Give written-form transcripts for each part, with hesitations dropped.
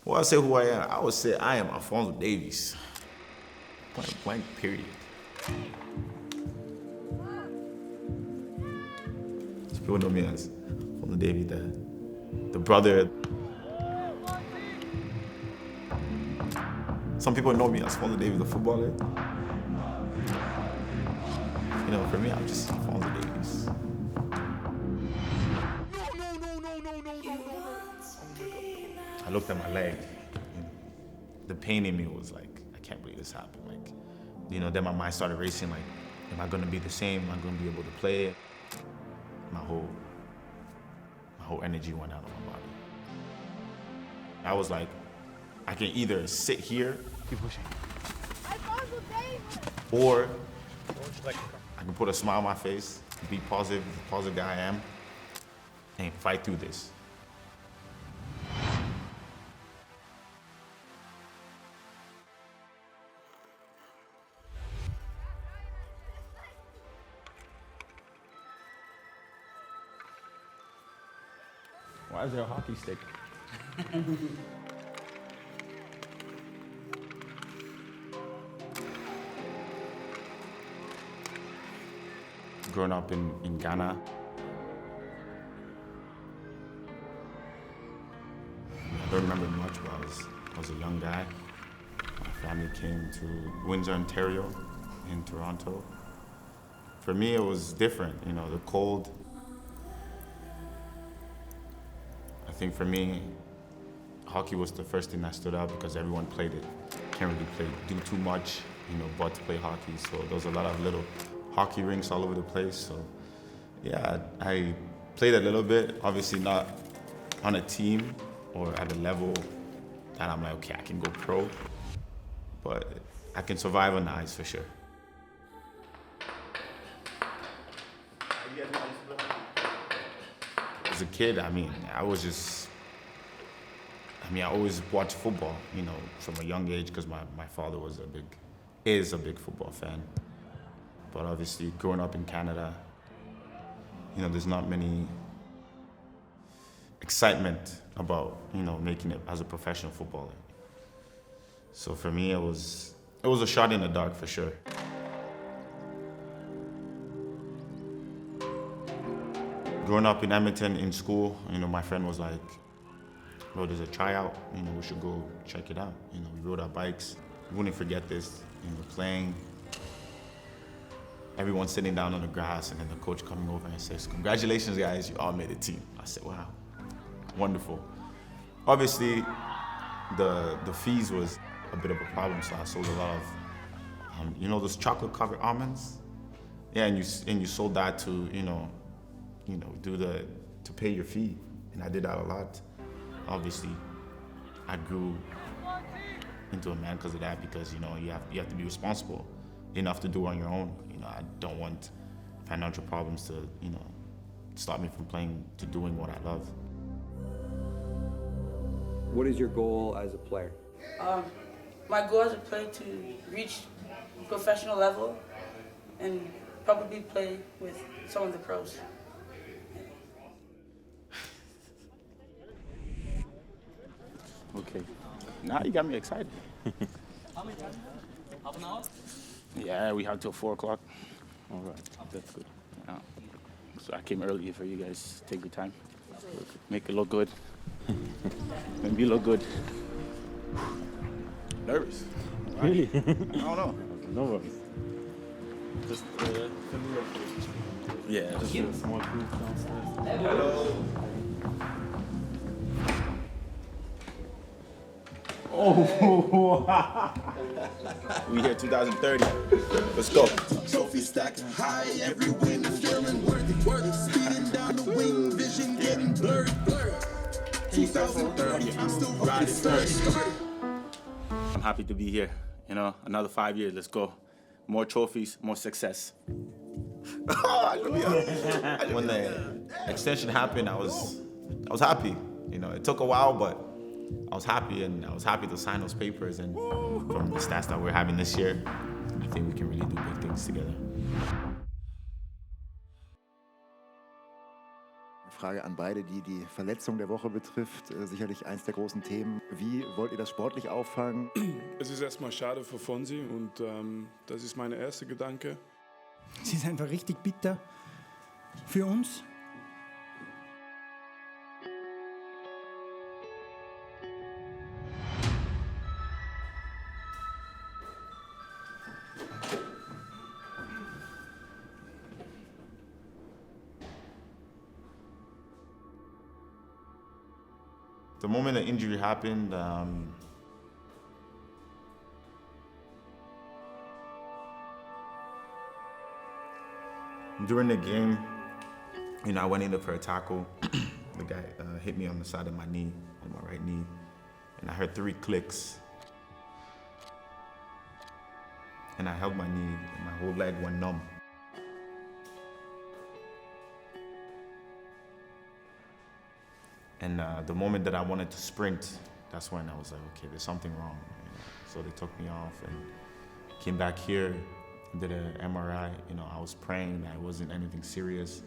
Well, I say who I am. I would say I am Alphonso Davies. Point blank, period. So people know me as Alphonso Davies, the brother. Some people know me as Alphonso Davies, the footballer. You know, for me, I'm just Alphonso Davies. I looked at my leg. The pain in me was like, I can't believe this happened. Like, you know, then my mind started racing. Like, am I gonna be the same? Am I gonna be able to play? My whole energy went out of my body. I was like, I can either sit here, keep pushing, or I can put a smile on my face, be positive, the positive guy I am, and fight through this. Why is there a hockey stick? Growing up in Ghana, I don't remember much, but I was a young guy. My family came to Windsor, Ontario, in Toronto. For me, it was different, you know, the cold. I think for me, hockey was the first thing that stood out because everyone played it. Can't really do too much, you know, but to play hockey. So there was a lot of little hockey rinks all over the place. So yeah, I played a little bit, obviously not on a team or at a level that I'm like, okay, I can go pro, but I can survive on the ice for sure. As a kid, I always watched football, you know, from a young age because my father is a big football fan. But obviously, growing up in Canada, you know, there's not many excitement about, you know, making it as a professional footballer. So for me, it was a shot in the dark for sure. Growing up in Edmonton in school, you know, my friend was like, bro, there's a tryout, you know, we should go check it out. You know, we rode our bikes. We wouldn't forget this, you know, playing. Everyone sitting down on the grass and then the coach coming over and says, congratulations guys, you all made the team. I said, wow, wonderful. Obviously, the fees was a bit of a problem, so I sold a lot of, you know, those chocolate covered almonds? Yeah, and you sold that to, you know, to pay your fee. And I did that a lot. Obviously, I grew into a man because of that, because, you know, you have to be responsible enough to do it on your own. You know, I don't want financial problems to, you know, stop me from playing, to doing what I love. What is your goal as a player? My goal as a player to reach professional level and probably play with some of the pros. Okay, now you got me excited. How many times? Half an hour? Yeah, we have till 4 o'clock. All right, that's good. Yeah. So I came early for you guys. Take your time. Make it look good. Make me look good. Nervous. Really? I don't know. No worries. Just familiar. Yeah. Just a small group downstairs. Hello. Oh, We here 2030. Let's go. Trophy stacked high, every win is German worthy. Speeding down the wing, vision getting blurry. 2030, I'm still riding third. I'm happy to be here. You know, another 5 years. Let's go. More trophies, more success. When the extension happened, I was happy. You know, it took a while, but I was happy, and I was happy to sign those papers. And from the stats that we're having this year, I think we can really do big things together. Frage an beide, die die Verletzung der Woche betrifft. Sicherlich eins der großen Themen. Wie wollt ihr das sportlich auffangen? Es ist erstmal schade für Phonzy und das ist mein erster Gedanke. Es ist einfach richtig bitter für uns. The moment the injury happened, during the game, I went in for a tackle. The guy hit me on the side of my knee, on my right knee, and I heard 3 clicks. And I held my knee, and my whole leg went numb. And the moment that I wanted to sprint, that's when I was like, okay, there's something wrong. So they took me off and came back here, did an MRI. I was praying that it wasn't anything serious.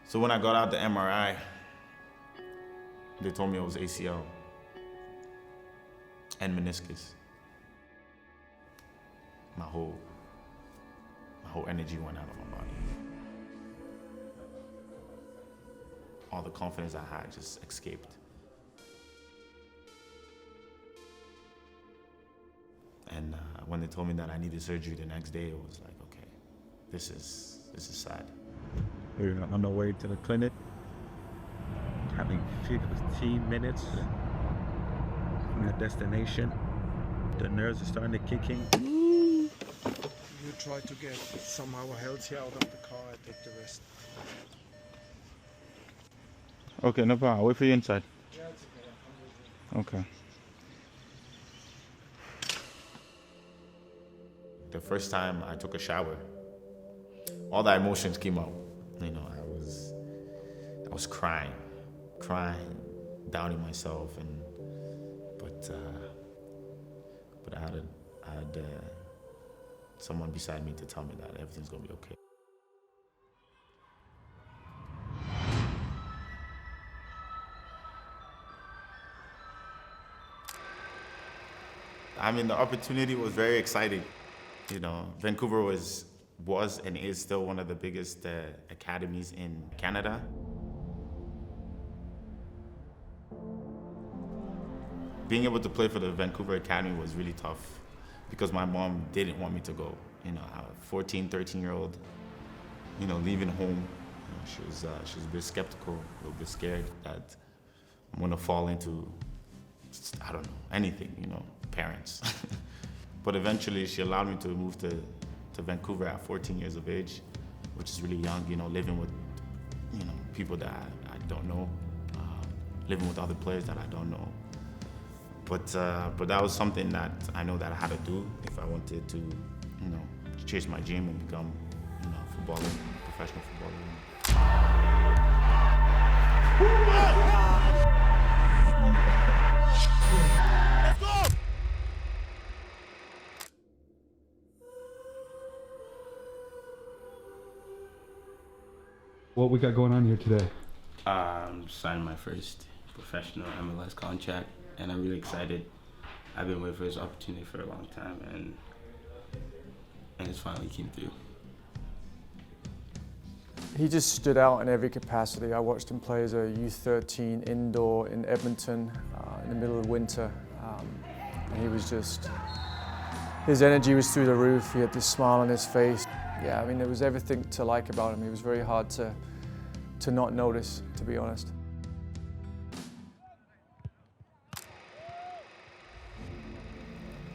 So when I got out the MRI, they told me it was ACL and meniscus. My whole energy went out of my body. All the confidence I had just escaped. And when they told me that I needed surgery the next day, it was like, okay, this is sad. We're on our way to the clinic, having 15 minutes from our destination. The nerves are starting to kick in. You try to get somehow healthy out of the car, I take the rest. Okay, no problem. I'll wait for you inside. Yeah, it's okay. Okay. The first time I took a shower, all the emotions came out. I was crying, doubting myself, but I had someone beside me to tell me that everything's gonna be okay. The opportunity was very exciting. Vancouver was and is still one of the biggest academies in Canada. Being able to play for the Vancouver Academy was really tough because my mom didn't want me to go. A 14, 13-year-old, leaving home. She was a bit skeptical, a little bit scared that I'm gonna fall into, I don't know, anything, parents. But eventually she allowed me to move to Vancouver at 14 years of age, which is really young, living with, people that I don't know, living with other players that I don't know. But that was something that I know that I had to do if I wanted to, chase my dream and become, professional footballer. What we got going on here today? I'm signing my first professional MLS contract, and I'm really excited. I've been waiting for this opportunity for a long time, and it's finally came through. He just stood out in every capacity. I watched him play as a U13 indoor in Edmonton in the middle of winter, and he was just, his energy was through the roof. He had this smile on his face. Yeah, there was everything to like about him. He was very hard to not notice, to be honest.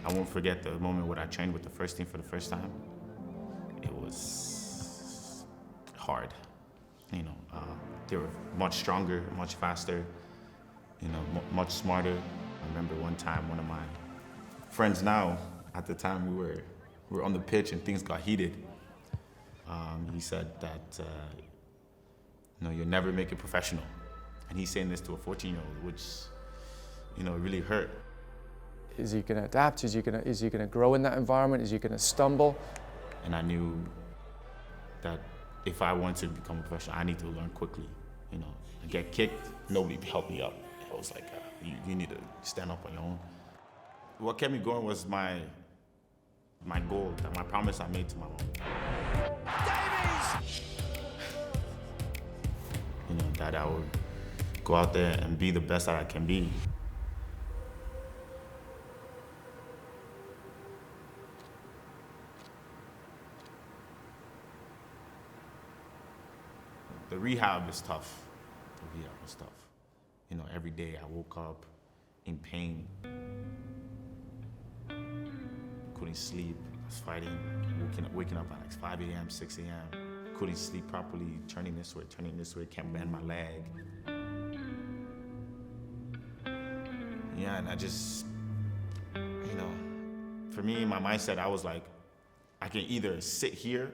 I won't forget the moment when I trained with the first team for the first time. It was hard. They were much stronger, much faster, much smarter. I remember one time, one of my friends now, at the time we were on the pitch and things got heated. He said that, you'll never make it professional. And he's saying this to a 14-year-old, which, really hurt. Is he going to adapt? Is he going to grow in that environment? Is he going to stumble? And I knew that if I want to become a professional, I need to learn quickly. You know, I get kicked, nobody helped me up. I was like, you need to stand up on your own. What kept me going was my goal, my promise I made to my mom. Davies! You know, that I would go out there and be the best that I can be. The rehab is tough. The rehab was tough. You know, every day I woke up in pain. Couldn't sleep, I was fighting, waking up at like 5 a.m., 6 a.m. Couldn't sleep properly, turning this way, can't bend my leg. Yeah, and I just, you know, for me, my mindset, I was like, I can either sit here,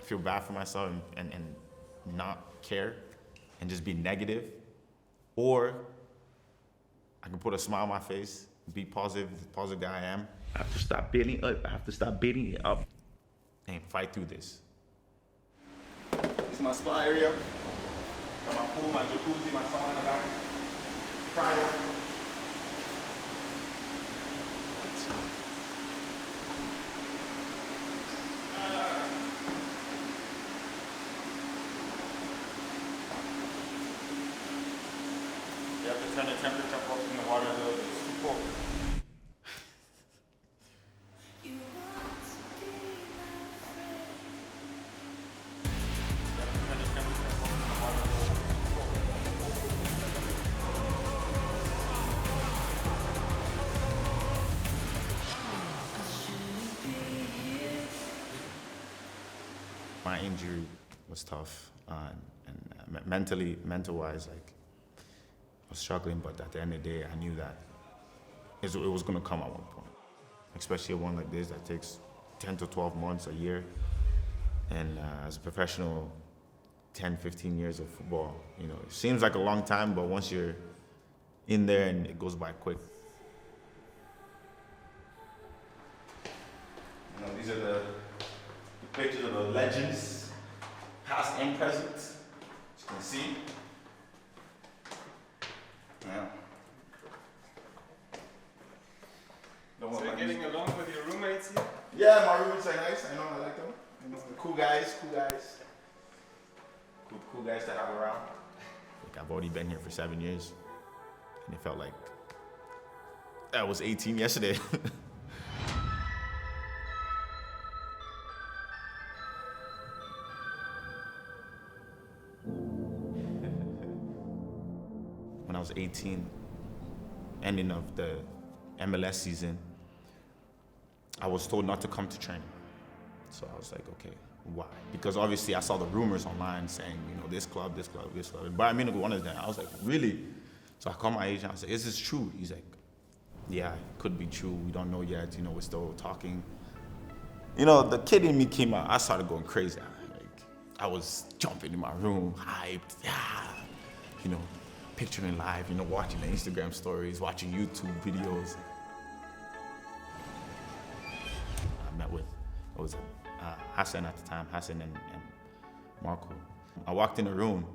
feel bad for myself and not care and just be negative, or I can put a smile on my face, be positive, the positive guy I am. I have to stop beating up. I have to stop beating it up. And fight through this. This is my spa area. Got my pool, my jacuzzi, my sauna in the back. Private. You have to turn the temperature up in the water, though. It's too cold. My injury was tough, and mental-wise, like, I was struggling, but at the end of the day, I knew that it was gonna come at one point, especially one like this that takes 10 to 12 months, a year. And as a professional, 10, 15 years of football, you know, it seems like a long time, but once you're in there, and it goes by quick. You know, these are the pictures of the legends, past and present, as you can see. Yeah. So you're getting along with your roommates here? Yeah, my roommates are nice. I know, I like them. You know, cool guys. Cool guys to have around. Like, I've already been here for 7 years, and it felt like I was 18 yesterday. When I was 18, ending of the MLS season, I was told not to come to training. So I was like, okay, why? Because obviously I saw the rumors online saying, you know, this club. Bayern Munich wanted that. I was like, really? So I called my agent, I was like, is this true? He's like, yeah, it could be true. We don't know yet, you know, we're still talking. You know, the kid in me came out, I started going crazy. Like, I was jumping in my room, hyped, yeah, you know, picturing live, you know, watching the Instagram stories, watching YouTube videos. I met with, it was Hassan at the time, Hassan and Marco. I walked in the room.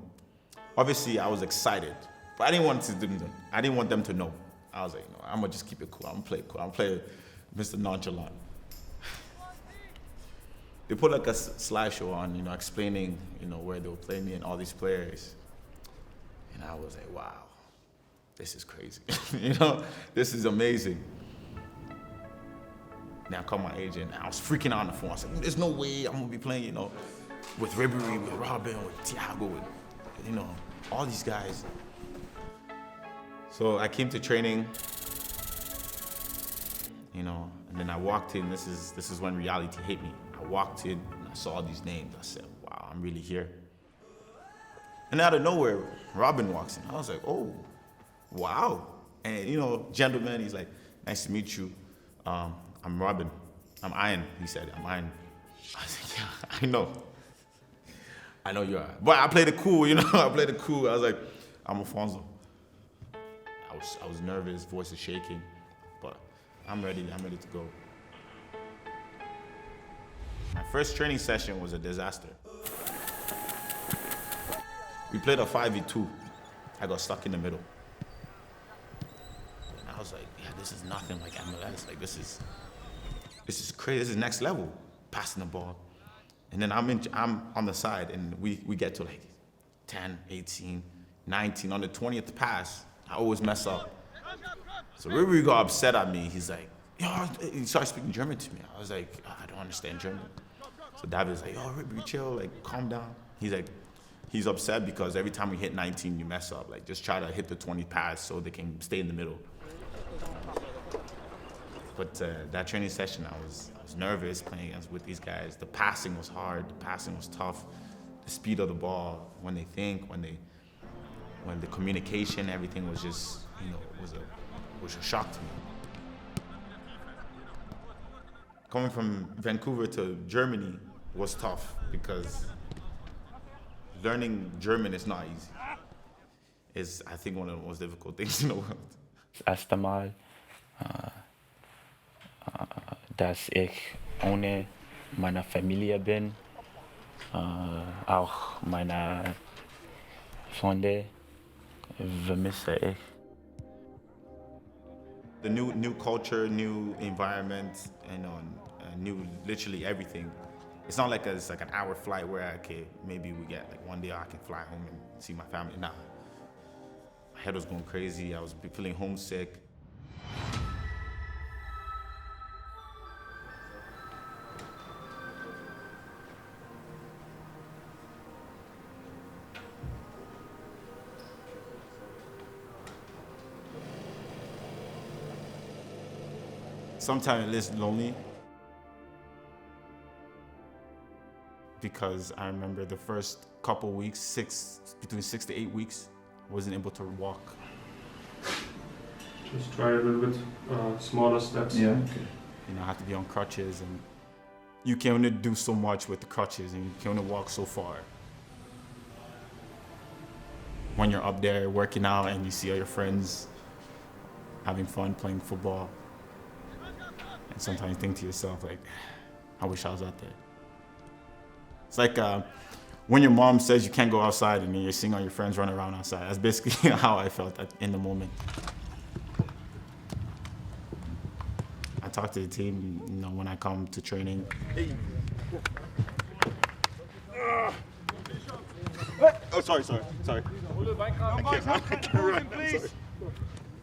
Obviously, I was excited, but I didn't want them to know. I was like, you know, I'm gonna just keep it cool. I'm gonna play it cool. I'm gonna play Mr. Nonchalant. They put like a slideshow on, you know, explaining, you know, where they were playing me and all these players. And I was like, wow, this is crazy. You know, this is amazing. Now I called my agent, and I was freaking out on the phone. I was like, there's no way I'm gonna be playing, you know, with Ribery, with Robin, with Thiago, with, you know, all these guys. So I came to training, you know, and then I walked in. This is when reality hit me. I walked in and I saw all these names. I said, wow, I'm really here. And out of nowhere, Robin walks in. I was like, oh, wow. And, you know, gentleman, he's like, nice to meet you. I'm Robin. I'm Ian. He said, I'm Ian. I was like, yeah, I know. I know you are. But I played it cool, you know. I played it cool. I was like, I'm Alphonso. I was nervous, voice is shaking, but I'm ready to go. My first training session was a disaster. We played a 5v2. I got stuck in the middle. And I was like, yeah, this is nothing like MLS. Like this is crazy. This is next level. Passing the ball. And then I'm on the side, and we get to like 10, 18, 19. On the 20th pass, I always mess up. So Ribery got upset at me. He's like, yo, he started speaking German to me. I was like, oh, I don't understand German. So Davies like, yo, Ribery, chill, like, calm down. He's like, he's upset because every time we hit 19, you mess up. Like, just try to hit the 20 pass so they can stay in the middle. But that training session, I was nervous playing with these guys. The passing was hard. The passing was tough. The speed of the ball, when they think, when the communication, everything was just, was a shock to me. Coming from Vancouver to Germany was tough because learning German is not easy. It's, I think, one of the most difficult things in the world. Das erste Mal, dass ich ohne meine Familie bin, auch meine Freunde vermisse ich. The new culture, new environment, new literally everything. It's not like it's like an hour flight where, okay, maybe we get like one day I can fly home and see my family. Nah, my head was going crazy. I was feeling homesick. Sometimes it's lonely because I remember the first couple weeks, between 6 to 8 weeks, I wasn't able to walk. Just try a little bit smaller steps. Yeah. Okay. I have to be on crutches, and you can only do so much with the crutches, and you can only walk so far. When you're up there working out and you see all your friends having fun playing football, and sometimes you think to yourself, like, I wish I was out there. It's like when your mom says you can't go outside and then you're seeing all your friends run around outside. That's basically how I felt in the moment. I talk to the team, when I come to training. Hey. Oh, sorry. I can't, please.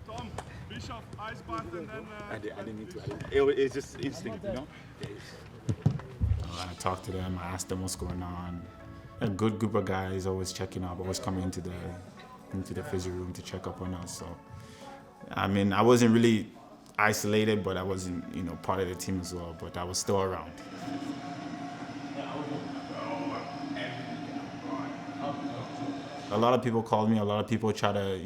Tom, Bishop, ice bath, and then... I didn't need to. It's just instinct, I talk to them, I ask them what's going on. A good group of guys always checking up, always coming into the physio room to check up on us. So, I mean, I wasn't really isolated, but I wasn't, part of the team as well, but I was still around. A lot of people called me, a lot of people try to,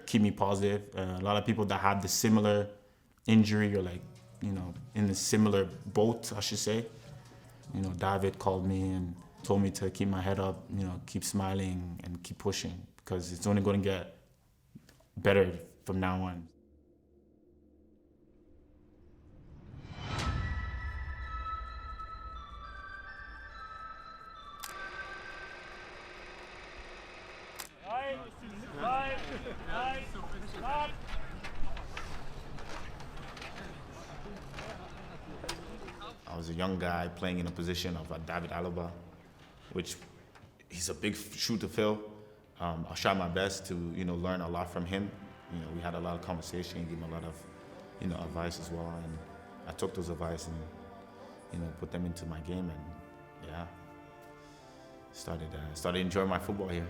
keep me positive. A lot of people that had the similar injury or in the similar boat, I should say. David called me and told me to keep my head up, keep smiling and keep pushing because it's only going to get better from now on. I was a young guy playing in a position of David Alaba, which he's a big shoe to fill. I'll try my best to learn a lot from him. We had a lot of conversation, gave him a lot of advice as well, and I took those advice and put them into my game, and yeah, started enjoying my football here.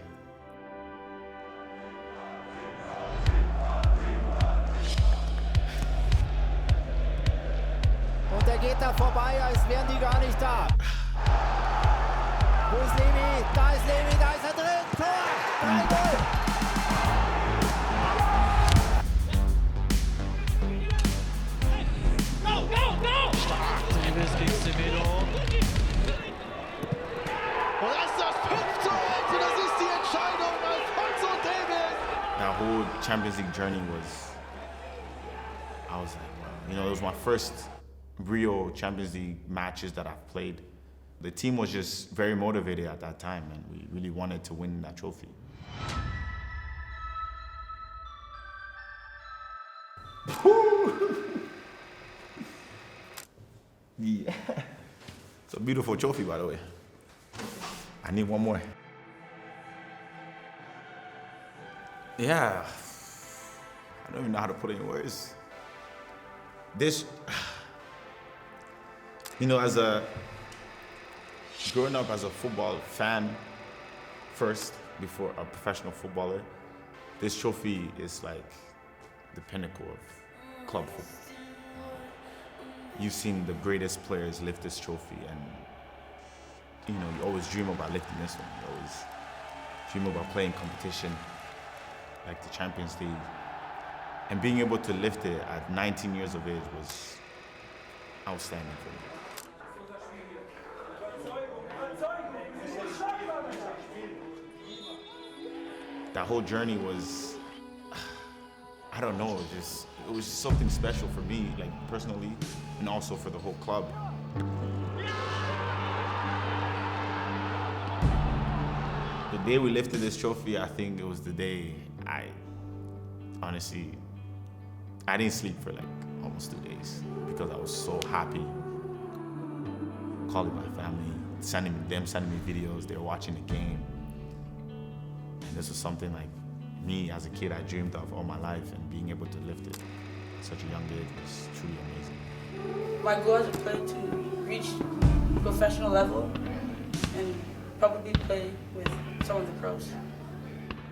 Und der geht da vorbei, als wären die gar nicht da. Wo ist Levi? Da ist Levi, da ist er drin. Tor! 3-0. Stark, Davies gegen Säbener. Und das ist das 5:1 und das ist die Entscheidung. Alphonso Davies. That whole Champions League journey I was like, wow. It was my first real Champions League matches that I've played. The team was just very motivated at that time, and we really wanted to win that trophy. Yeah. It's a beautiful trophy, by the way. I need one more. Yeah. I don't even know how to put it in words. This, you know, growing up as a football fan first, before a professional footballer, this trophy is like the pinnacle of club football. You've seen the greatest players lift this trophy, and you know, you always dream about lifting this one. You always dream about playing competition like the Champions League. And being able to lift it at 19 years of age was outstanding for me. That whole journey was, I don't know, it was just something special for me, like personally, and also for the whole club. The day we lifted this trophy, I think it was the day honestly, I didn't sleep for like almost 2 days because I was so happy. Calling my family, sending me videos, they were watching the game. And this was something like me as a kid I dreamed of all my life, and being able to lift it at such a young age was truly amazing. My goal as a player to reach professional level and probably play with some of the pros.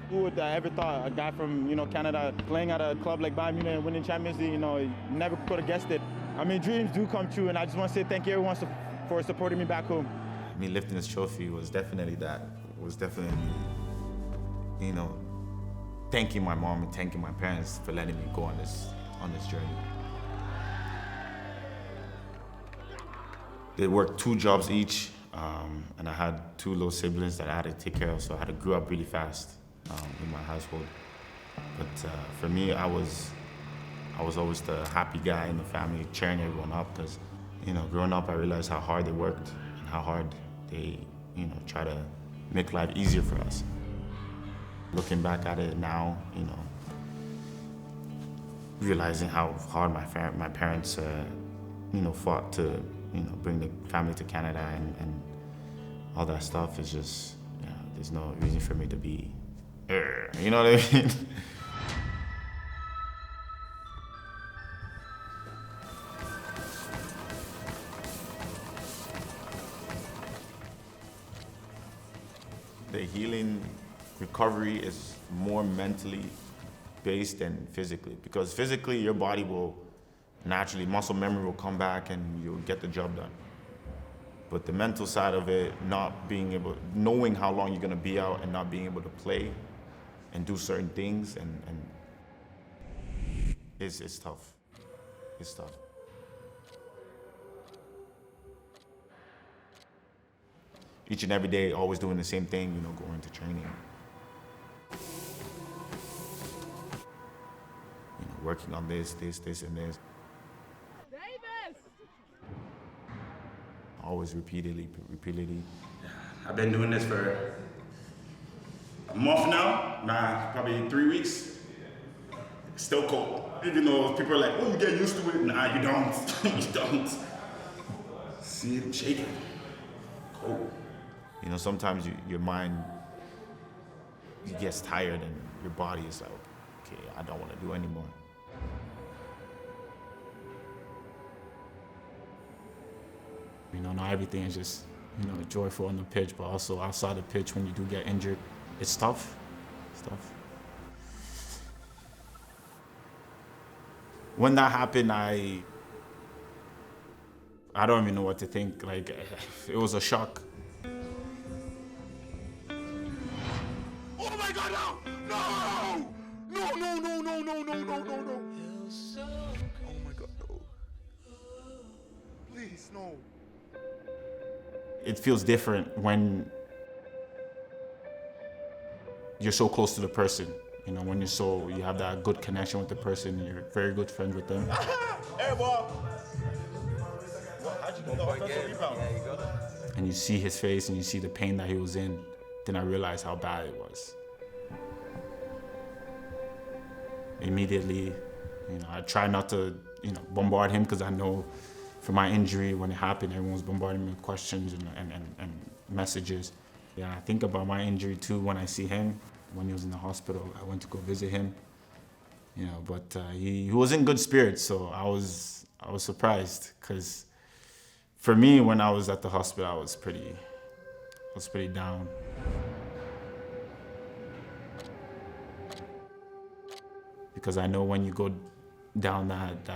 Who would ever thought a guy from Canada playing at a club like Bayern Munich and winning Champions League? Never could have guessed it. I mean, dreams do come true, and I just want to say thank you everyone for supporting me back home. I mean, lifting this trophy was definitely that. It was definitely, thanking my mom and thanking my parents for letting me go on this journey. They worked 2 jobs each, and I had 2 little siblings that I had to take care of, so I had to grow up really fast in my household. But for me, I was always the happy guy in the family, cheering everyone up, because growing up I realized how hard they worked and how hard they try to make life easier for us. Looking back at it now, realizing how hard my parents fought to bring the family to Canada and all that stuff is just, there's no reason for me to be, you know what I mean? The healing recovery is more mentally based than physically, because physically your body will naturally, muscle memory will come back and you'll get the job done. But the mental side of it, knowing how long you're gonna be out and not being able to play and do certain things, and it's tough. It's tough. Each and every day, always doing the same thing, going to training. Working on this, and this. Davies! Always repeatedly. I've been doing this for a month now, probably 3 weeks. Still cold. Even though people are like, oh, you get used to it. Nah, you don't. You don't. See it shaking. Cold. Sometimes your mind gets tired and your body is like, okay, I don't want to do anymore. Not everything is just, joyful on the pitch, but also outside the pitch when you do get injured, it's tough. It's tough. When that happened, I don't even know what to think. Like, it was a shock. Oh my God, no! No! Oh my God, no. Please, no. It feels different when you're so close to the person. When you have that good connection with the person, you're very good friends with them. Hey, boy. How'd you get the offensive rebound? and you see his face and you see the pain that he was in, then I realized how bad it was. Immediately, I try not to, bombard him, because I know for my injury, when it happened, everyone was bombarding me with questions and messages. Yeah, I think about my injury too when I see him. When he was in the hospital, I went to go visit him. But he was in good spirits, so I was surprised, because for me, when I was at the hospital, I was pretty down. Because I know when you go down that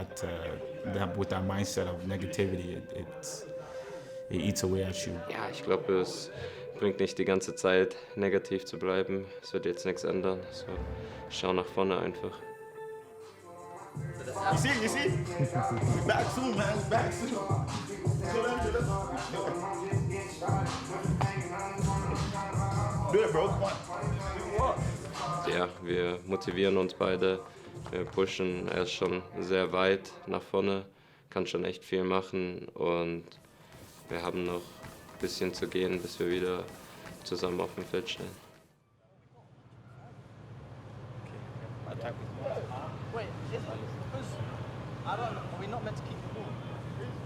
with that mindset of negativity, it eats away at you. Ja, ich glaube, es bringt nicht die ganze Zeit negativ zu bleiben. Es wird jetzt nichts ändern. So, schau nach vorne einfach. You see? We're back soon, man. We're back soon. Do it, bro. Come on. Ja, wir motivieren uns beide. Wir pushen. Er ist schon sehr weit nach vorne, kann schon echt viel machen, und wir haben noch ein bisschen zu gehen, bis wir wieder zusammen auf dem Feld stehen. Wait, I don't know. Are we not meant to keep the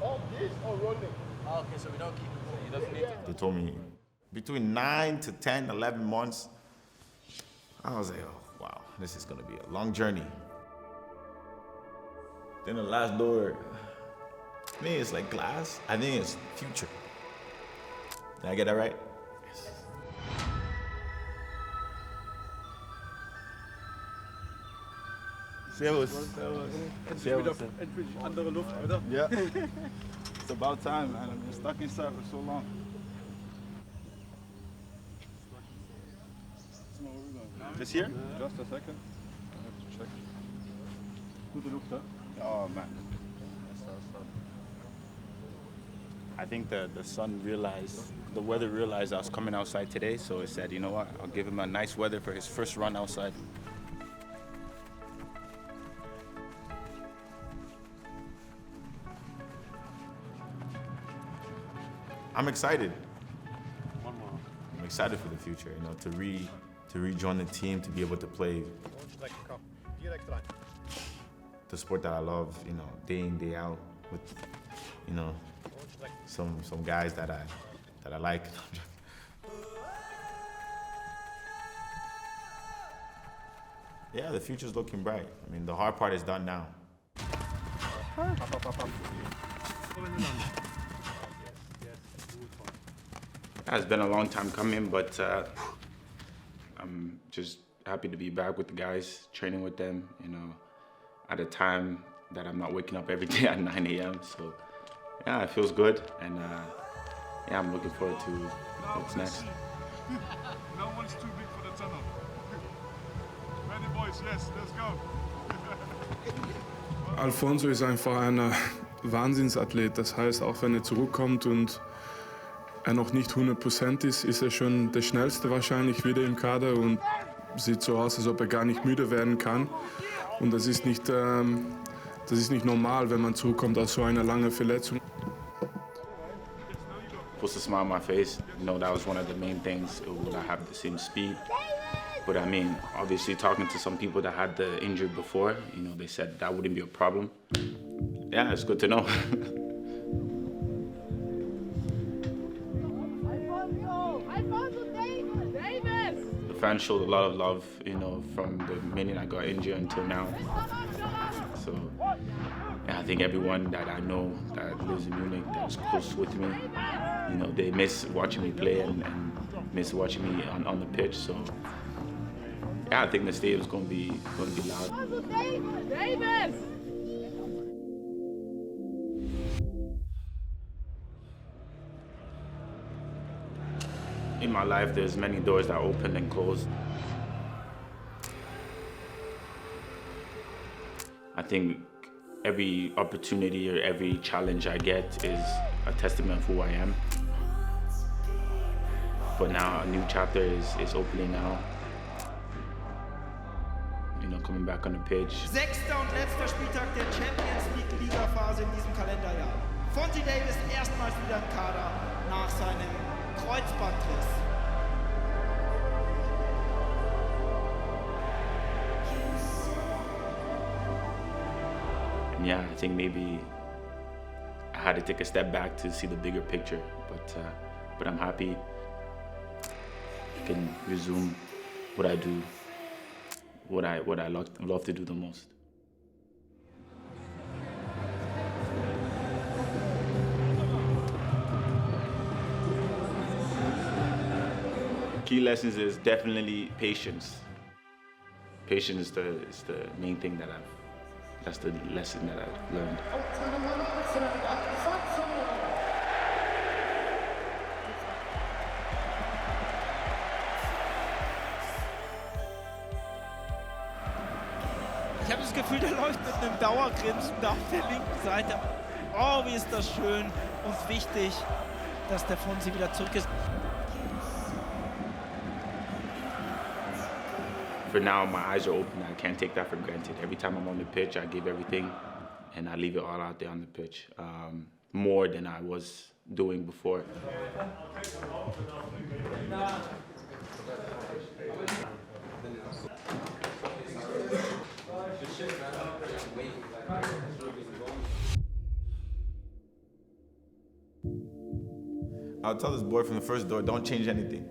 ball? It's all rolling. Oh, okay, so we don't keep the ball. He doesn't need to. They told me between 9 to 10, 11 months. I was like, oh, wow, this is gonna be a long journey. Then the last door, I think it's like glass. I think it's future. Did I get that right? Yes. Servus. Servus. Endlich andere Luft, oder? Yeah. It's about time, man. I've been stuck inside for so long. This here? Just a second. I have to check. Gute Luft, huh? Oh, man. I think the weather realized I was coming outside today, so it said, you know what, I'll give him a nice weather for his first run outside. I'm excited. I'm excited for the future, to rejoin the team, to be able to play the sport that I love, day in, day out, with, some guys that I like. Yeah, the future's looking bright. I mean, the hard part is done now. It's been a long time coming, but I'm just happy to be back with the guys, training with them, at a time that I'm not waking up every day at 9 a.m. So, yeah, it feels good, and yeah, I'm looking forward to what's next. No one's too big for the tunnel. Ready, boys? Yes, let's go. Alphonso ist einfach ein Wahnsinnsathlet. Das heißt, auch wenn er zurückkommt und er noch nicht 100% ist er schon der Schnellste wahrscheinlich wieder im Kader und sieht so aus, als ob er gar nicht müde werden kann. Und das ist nicht normal, wenn man zurückkommt aus so einer langen Verletzung. Puts a smile on my face. That was one of the main things. Would I have the same speed? But I mean, obviously talking to some people that had the injury before, they said that wouldn't be a problem. Yeah, it's good to know. Alphonso Davies! The fans showed a lot of love, from the minute I got injured until now. So, yeah, I think everyone that I know that lives in Munich, that's close with me, they miss watching me play and miss watching me on the pitch. So, yeah, I think the stadium's going to be loud. Alphonso Davies! In my life, there's many doors that open and close. I think every opportunity or every challenge I get is a testament of who I am. But now a new chapter is opening now. Coming back on the pitch. 6. und letzter Spieltag der Champions League Ligaphase in diesem Kalenderjahr. Phonzy Davies erstmals wieder im Kader nach seinem Kreuzbandriss. Yeah, I think maybe I had to take a step back to see the bigger picture, but I'm happy I can resume what I do, what I love to do the most. Key lessons is definitely patience. Patience is the main thing that's the lesson that I've learned. Ich habe das Gefühl, der läuft mit einem Dauergrinsen da auf der linken Seite. Oh, wie ist das schön und wichtig, dass der Phonzy wieder zurück ist. For now, my eyes are open. I can't take that for granted. Every time I'm on the pitch, I give everything, and I leave it all out there on the pitch, more than I was doing before. I'll tell this boy from the first door, don't change anything.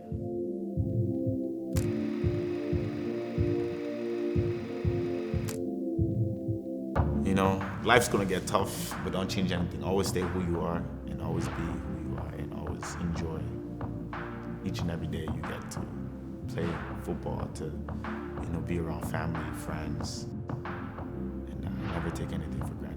You know, life's gonna get tough, but don't change anything. Always stay who you are, and always be who you are, and always enjoy each and every day you get to play football, to, you know, be around family, friends, and never take anything for granted.